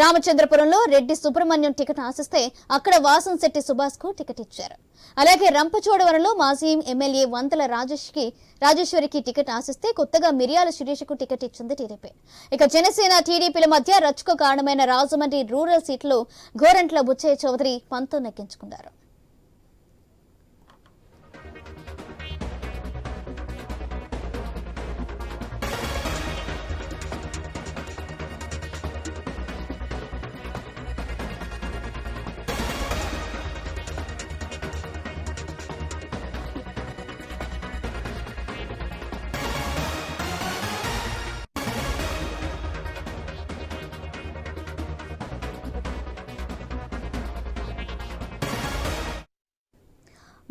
రామచంద్రపురంలో రెడ్డి సుబ్రహ్మణ్యం టికెట్ ఆశిస్తే అక్కడ వాసంశెట్టి సుభాష్ కు టికెట్ ఇచ్చారు. అలాగే రంపచోడవరంలో మాజీ ఎమ్మెల్యే వంతల రాజేశ్వరికి టికెట్ ఆశిస్తే కొత్తగా మిర్యాల శిరీషకు టికెట్ ఇచ్చింది టీడీపీ. ఇక జనసేన టీడీపీల మధ్య రచ్చకు కారణమైన రాజమండ్రి రూరల్ సీట్లో గోరంట్ల బుచ్చయ్య చౌదరి పంతం నెక్కించుకున్నారు.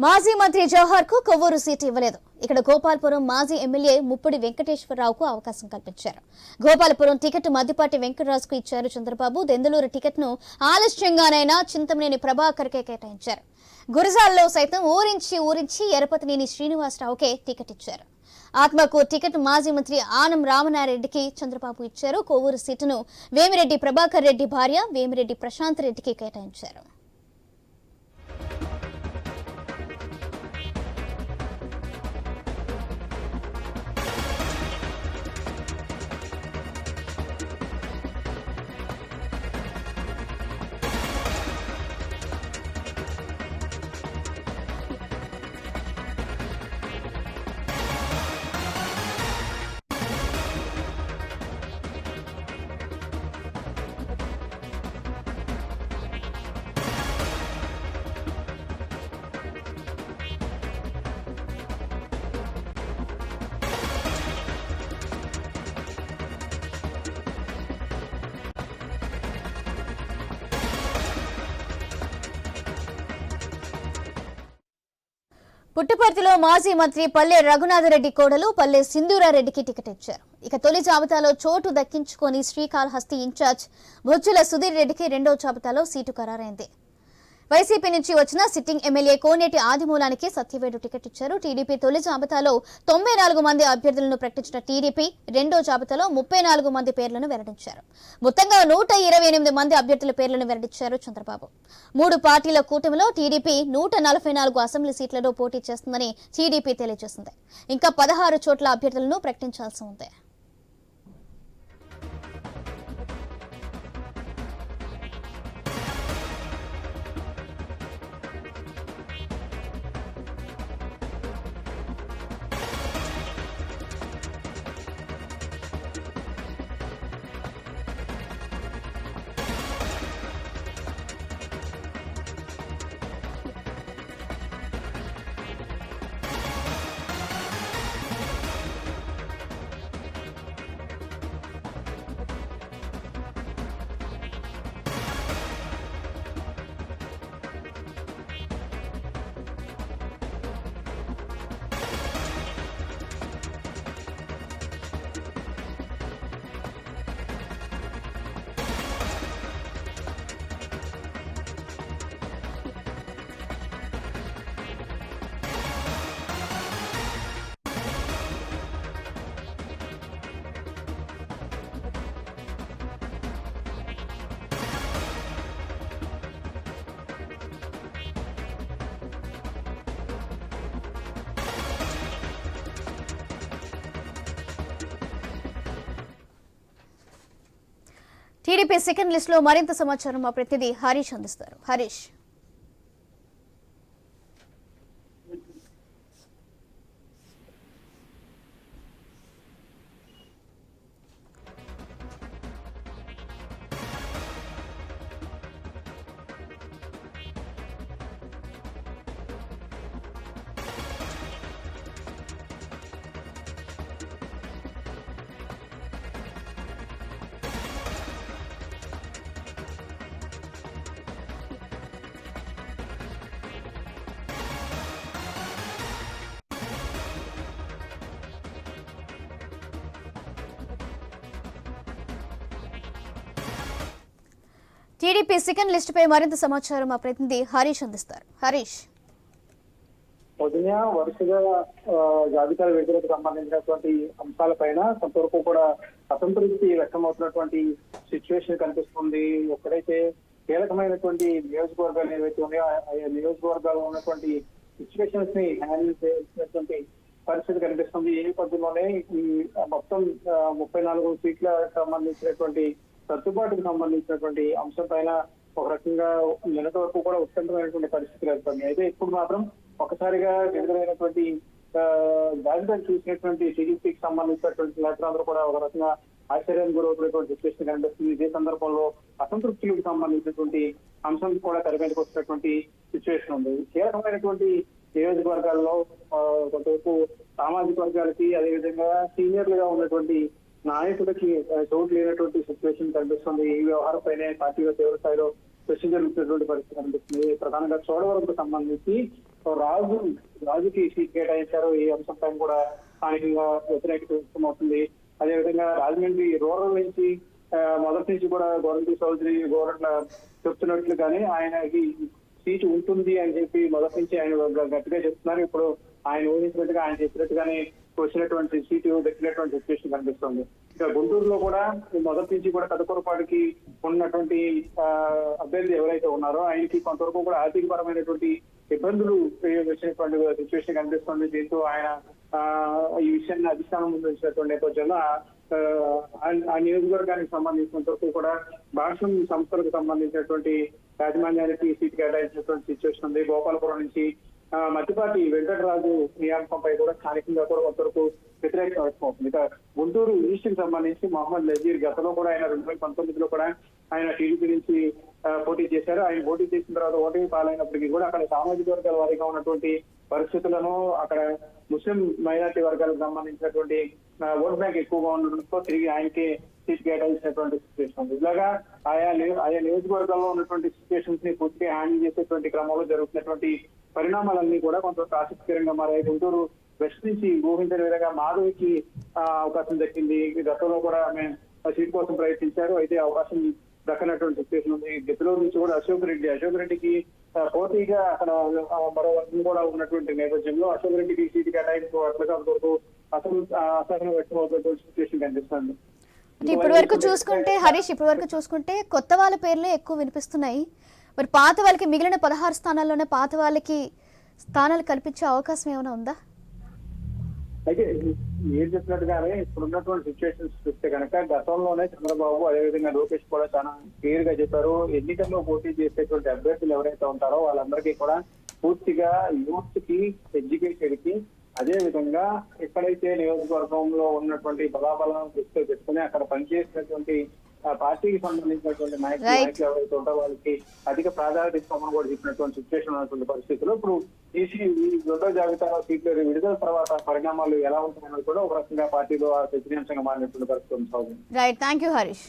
మాజీ మంత్రి జవహర్ కు కొవ్వూరు సీటు ఇవ్వలేదు. ఇక్కడ గోపాలపురం మాజీ ఎమ్మెల్యే ముప్పిడి వెంకటేశ్వరరావుకు అవకాశం కల్పించారు. గోపాలపురం టికెట్ మద్దిపాటి వెంకటరాజుకు ఇచ్చారు చంద్రబాబు. దెందులూరు టికెట్ ను ఆలస్యంగానైనా చింతమనేని ప్రభాకర్కే కేటాయించారు. గురజాల్లో సైతం ఊరించి ఎరపతినేని శ్రీనివాసరావుకే టికెట్ ఇచ్చారు. ఆత్మకు టికెట్ మాజీ మంత్రి ఆనం రామనారెడ్డికి చంద్రబాబు ఇచ్చారు. కొవ్వూరు సీటును వేమిరెడ్డి ప్రభాకర్ రెడ్డి భార్య వేమిరెడ్డి ప్రశాంత్ రెడ్డికి కేటాయించారు. పుట్టపర్తిలో మాజీ మంత్రి పల్లె రఘునాథరెడ్డి కోడలు పల్లె సింధూరారెడ్డికి టికెట్ ఇచ్చారు. ఇక తొలి జాబితాలో చోటు దక్కించుకొని శ్రీకాళహస్తి ఇన్ఛార్జ్ బొజ్జుల సుధీర్ రెడ్డికి రెండో జాబితాలో సీటు ఖరారైంది. వైసీపీ నుంచి వచ్చిన సిట్టింగ్ ఎమ్మెల్యే కోనేటి ఆదిమూలానికి సత్యవేడు టికెట్ ఇచ్చారు. టీడీపీ తొలి జాబితాలో 94 మంది అభ్యర్థులను ప్రకటించిన టీడీపీ రెండో జాబితాలో 34 మంది పేర్లను వెల్లడించారు. మొత్తంగా 128 మంది అభ్యర్థుల పేర్లను వెల్లడించారు చంద్రబాబు. 3 పార్టీల కూటమిలో టీడీపీ 144 అసెంబ్లీ సీట్లలో పోటీ చేస్తుందని టీడీపీ తెలియజేసింది. ఇంకా 16 చోట్ల అభ్యర్థులను ప్రకటించాల్సి ఉంది. టీడీపీ సెకండ్ లిస్ట్ లో మరింత సమాచారం మా ప్రతినిధి హరీష్ అందిస్తారు. హరీష్, టీడీపీ సెకండ్ లిస్ట్ పై మరింత సమాచారం మా ప్రతినిధి హరీష్ అందిస్తారు. హరీష్, ఉదయ వరుసగా జాబితా విడుదలకు సంబంధించినటువంటి అంశాలపైన కొంతవరకు కూడా అసంతృప్తి వ్యక్తమవుతున్నటువంటి సిచ్యువేషన్ కనిపిస్తుంది. ఎక్కడైతే కీలకమైనటువంటి నియోజకవర్గాలు ఏవైతే ఉన్నాయో ఆ నియోజకవర్గాల్లో ఉన్నటువంటి సిచ్యువేషన్స్ ని హ్యాండిల్ చేయాల్సినటువంటి పరిస్థితి కనిపిస్తుంది. ఈ నేపథ్యంలోనే ఈ మొత్తం 34 సీట్లకు సంబంధించినటువంటి సర్దుబాటుకు సంబంధించినటువంటి అంశం పైన ఒక రకంగా నిన్నటి వరకు కూడా ఉత్కంఠమైనటువంటి పరిస్థితులు ఏర్పడింది. అయితే ఇప్పుడు మాత్రం ఒకసారిగా విడుదలైనటువంటి జాబితాను చూసినటువంటి టీడీపీకి సంబంధించినటువంటి నేతలందరూ కూడా ఒక రకంగా ఆశ్చర్యానికి గురవుతున్నటువంటి సిచ్యువేషన్ కనిపిస్తుంది. ఇదే సందర్భంలో అసంతృప్తులకు సంబంధించినటువంటి అంశం కూడా తెరమీదకి వచ్చినటువంటి సిచ్యువేషన్ ఉంది. కీలకమైనటువంటి నియోజకవర్గాల్లో కొంతవరకు సామాజిక వర్గాలకి అదేవిధంగా సీనియర్లుగా ఉన్నటువంటి నాయకులకి చోటు లేనటువంటి సిచ్యువేషన్ కనిపిస్తుంది. ఈ వ్యవహారం పైన పార్టీలో తీవ్ర స్థాయిలో చర్చ జరుగుతున్నటువంటి పరిస్థితి కనిపిస్తుంది. ప్రధానంగా చోడవరంకు సంబంధించి రాజుకి సీట్ కేటాయించారు. ఈ అంశం పైన కూడా స్థానికంగా వ్యతిరేకత వ్యక్తమవుతుంది. అదేవిధంగా రాజమండ్రి రూరల్ నుంచి మొదటి నుంచి కూడా గవర్నమెంట్ చౌదరి గవర్నమెంట్ చెప్తున్నట్లుగానే ఆయనకి సీటు ఉంటుంది అని చెప్పి మొదటి నుంచి ఆయన గట్టిగా చెప్తున్నారు. ఇప్పుడు ఆయన ఊహించినట్టుగా ఆయన చెప్పినట్టుగానే వచ్చినటువంటి సీటు దక్కినటువంటి సిచ్యువేషన్ కనిపిస్తుంది. ఇక గుంటూరులో కూడా మొదటి నుంచి కూడా కదకొరపాటికి ఉన్నటువంటి అభ్యర్థి ఎవరైతే ఉన్నారో ఆయనకి కొంతవరకు కూడా ఆర్థిక పరమైనటువంటి ఇబ్బందులు వచ్చినటువంటి సిచ్యువేషన్ కనిపిస్తుంది. దీంతో ఆయన ఈ విషయాన్ని అధిష్టానం ముందు వచ్చినటువంటి నేపథ్యంలో ఆ నియోజకవర్గానికి సంబంధించినంత వరకు కూడా భాషం సంస్థలకు సంబంధించినటువంటి యాజమాన్యానికి సీట్ కేటాయించినటువంటి సిచ్యువేషన్ ఉంది. గోపాలపురం నుంచి మధ్యపాటి వెంకటరాజు నియామకంపై కూడా స్థానికంగా కూడా కొంతవరకు వ్యతిరేకత వ్యక్తమవుతుంది. ఇక గుంటూరు ఈస్ట్ కి సంబంధించి మహమ్మద్ నజీర్ గతంలో కూడా ఆయన 2019లో కూడా ఆయన టీడీపీ నుంచి పోటీ చేశారు. ఆయన పోటీ చేసిన తర్వాత ఓటమి పాలైనప్పటికీ కూడా అక్కడ సామాజిక వర్గాల వారీగా ఉన్నటువంటి పరిస్థితులను అక్కడ ముస్లిం మైనార్టీ వర్గాలకు సంబంధించినటువంటి ఓట్ బ్యాంక్ ఎక్కువగా ఉండడంతో తిరిగి ఆయనకే సీట్ కేటాయించినటువంటి సిచ్యువేషన్ ఉంది. ఇలాగా ఆయా నియోజకవర్గాల్లో ఉన్నటువంటి సిచ్యువేషన్స్ ని పూర్తిగా హ్యాండిల్ చేసేటువంటి క్రమంలో జరుగుతున్నటువంటి పరిణామాలన్నీ కూడా కొంత ఆసక్తికరంగా మారాయి. గుంటూరు వెస్ట్ నుంచి ఊహించిన విధంగా మాధవికి అవకాశం దక్కింది. గతంలో కూడా ఆమె సీట్ కోసం ప్రయత్నించారు. అయితే అవకాశం దక్కనటువంటి సిచ్యువేషన్ ఉంది. గెతులూరు నుంచి కూడా అశోక్ రెడ్డికి పోటీగా అక్కడ మరో వర్గం కూడా ఉన్నటువంటి నేపథ్యంలో అశోక్ రెడ్డికి సీటు కేటాయింపు అట్లా వరకు అసలు అసహనం వ్యక్తమవుతున్నటువంటి సిచ్యువేషన్ కనిపిస్తుంది. అంటే ఇప్పటి వరకు చూసుకుంటే హరీష్, ఇప్పటి వరకు చూసుకుంటే కొత్త వాళ్ళ పేర్లే ఎక్కువ వినిపిస్తున్నాయి. మరి పాత వాళ్ళకి మిగిలిన 16 స్థానాల్లోనే పాత వాళ్ళకి స్థానాలు కల్పించే అవకాశం ఏమైనా ఉందా? అయితే మీరు చెప్పినట్టుగానే ఇప్పుడు ఉన్నటువంటి సిచ్యువేషన్స్ చూస్తే కనుక గతంలోనే చంద్రబాబు అదేవిధంగా లోకేష్ కూడా చాలా క్లియర్ గా చెప్పారు, ఎన్నికల్లో పోటీ చేసేటువంటి అభ్యర్థులు ఎవరైతే ఉంటారో వాళ్ళందరికీ కూడా పూర్తిగా యూత్ కి, ఎడ్యుకేటెడ్ కి, అదే విధంగా ఎక్కడైతే నియోజకవర్గంలో ఉన్నటువంటి బలాబలం దృష్టిలో పెట్టుకుని అక్కడ పనిచేసినటువంటి పార్టీకి సంబంధించినటువంటి నాయకులు ఎవరైతే ఉంటారో వాళ్ళకి అధిక ప్రాధాన్యత ఇస్తామని కూడా చెప్పినటువంటి సిచ్యువేషన్ ఉన్నటువంటి పరిస్థితుల్లో ఇప్పుడు ఈ రెండో జాబితాలో సీట్లు విడుదల తర్వాత పరిణామాలు ఎలా ఉంటున్నాయో కూడా ఒక రకంగా పార్టీలో చర్చనీయాంశంగా మారినటువంటి పరిస్థితి ఉంది. Right, thank you Harish.